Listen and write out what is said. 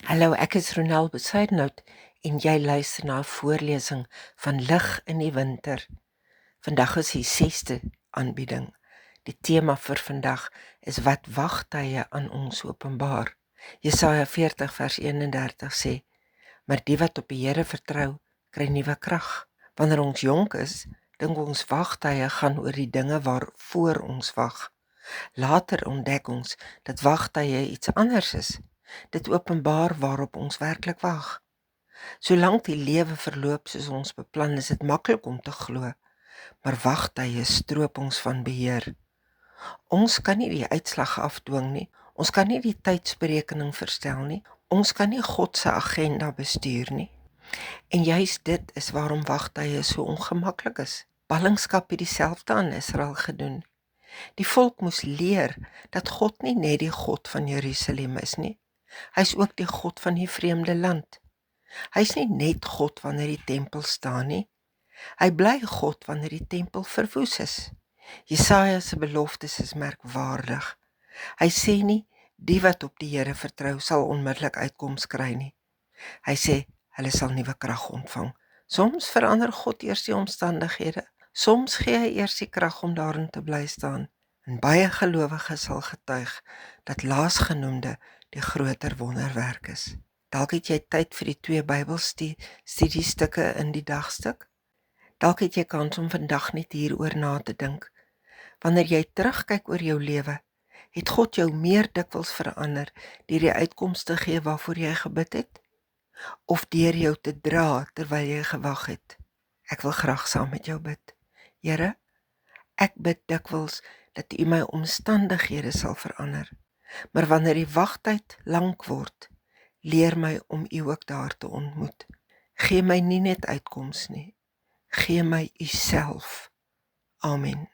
Hallo, ek is Ronel Besuidenhout en jy luister na 'n voorlesing van Lig in die Winter. Vandag is die 6ste aanbieding. Die tema vir vandag is wat wagtye aan ons openbaar. Jesaja 40 vers 31 sê: "Maar die wat op die Here vertrou, kry nuwe krag." Wanneer ons jonk is, dink ons wagtye gaan oor die dinge waarvoor ons wag. Later ontdek ons dat wagtye iets anders is. Dit openbaar waarop ons werklik wag. Solank die lewe verloop soos ons beplan, is dit maklik om te glo, maar wagtye stroop ons van beheer. Ons kan nie die uitslag afdwing nie. Ons kan nie die tydsberekening verstel nie. Ons kan nie God se agenda bestuur nie. En juis dit is waarom wagtye so ongemaklik is. Ballingskap het dieselfde aan Israel gedoen. Die volk moes leer dat God nie net die God van Jerusalem is nie. Hy is ook die God van die vreemde land. Hy is nie net God wanneer die tempel staan nie. Hy bly God wanneer die tempel verwoes is. Jesaja se beloftes is merkwaardig. Hy sê nie, die wat op die Here vertrou sal onmiddellik uitkoms kry nie. Hy sê, hulle sal nuwe krag ontvang. Soms verander God eers die omstandighede. Soms gee hy eers die krag om daarin te bly staan. En baie gelowiges sal getuig dat laasgenoemde die groter wonderwerk is. Dalk het jy tyd vir die 2 Bybelstudiestukke in die dagstuk. Dalk het jy kans om vandag net hieroor na te dink. Wanneer jy terugkyk oor jou lewe, het God jou meer dikwels verander deur die uitkomste gee waarvoor jy gebid het? Of deur jou te dra terwyl jy gewag het? Ek wil graag saam met jou bid. Here, ek bid dikwels dat U my omstandighede sal verander. Maar wanneer die wagtyd lank word, leer my om U ook daar te ontmoet. Gee my nie net uitkoms nie, gee my U self. Amen.